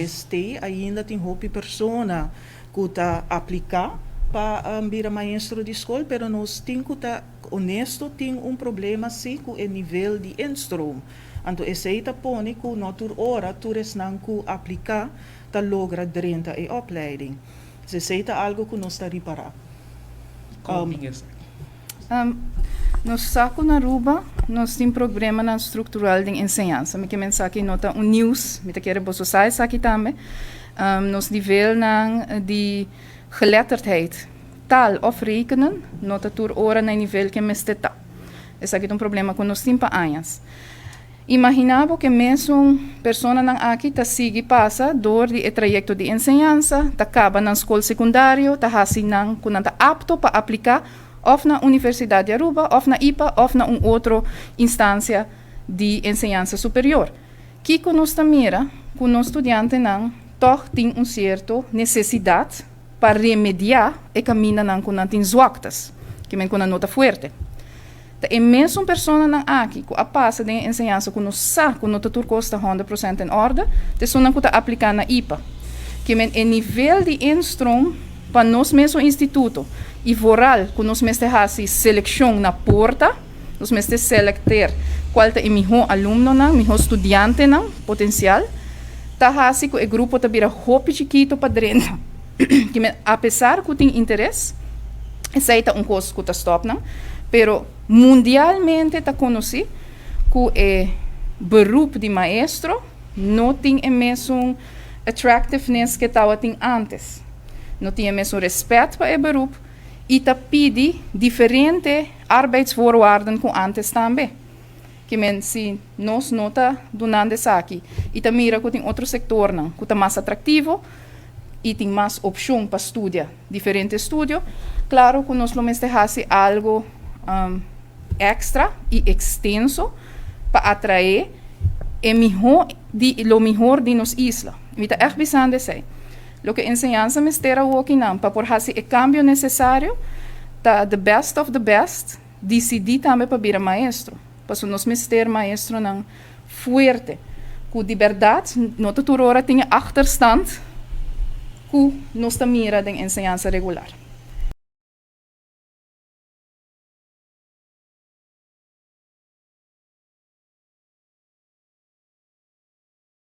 este ainda tem roupa persona que tá aplicar para virar maestro de escola, pero nós temos que estar honesto, tem problema sim com o nível de instrum. Então, esse aí põe que na hora tu não aplicar, tá logra durante a opleiding. Esse é algo que nós está reparar. Nós saco na Aruba, nós temos programa na estrutural de ensinança. Me que mensagem nota news, me quero você sair aqui também. Nos nível de geletterdheid, taal of rekenen, nota tur ora na nível que me está. Esse aqui é problema com nós temos anos. Imaginava que mesmo pessoa não aqui tá sigue passa door de trajeto de ensinança, tá acaba na escola secundária, tá assim não quando tá apto para aplicar ou na Universidade de Aruba, ou na IPA, ou na outra instância de ensinança superior. Que com nós mira, com os estudantes não, toch tem certo necessidade para remediar e caminhar não com tem zwaktes, que men com a nota forte. É mesmo pessoa não aqui, que a passa de ensinança com nós sabe, com nota turco está 100% em ordem, de só não que aplicar na IPA, que men é nível de instrum para nós mesmo instituto e voral que nós mesmo fazemos seleção na porta, nós mesmo selectar qual é o melhor aluno, o melhor estudante potencial, tá fazendo que o grupo tá vira roupa chiquito para dentro, que apesar que tem interesse, esse é coisa que tá stop não, pero mundialmente tá conhecido que o beroep de maestro não tem o mesmo attractiveness que estava antes. Não tinha mesmo respeito para o beroep e tá pede diferente arbeidsvoorwaarden com antes também. Que men se nós nota donando isso aqui e tá mira que tem outro setor não, que tá mais atrativo e tem mais opção para estudar diferente estudo. Claro que nós vamos fazer algo extra e extenso para atrair o melhor de nos isla. E tá echt pensando assim. Lo que enseñanza me estera aqui não, para por fazer o cambio necessário, tá the best of the best, decidir também para virar maestro. Para nós mister maestro não forte, que de verdade, nota turora tinha achterstand, que nós mira de enseñanza regular.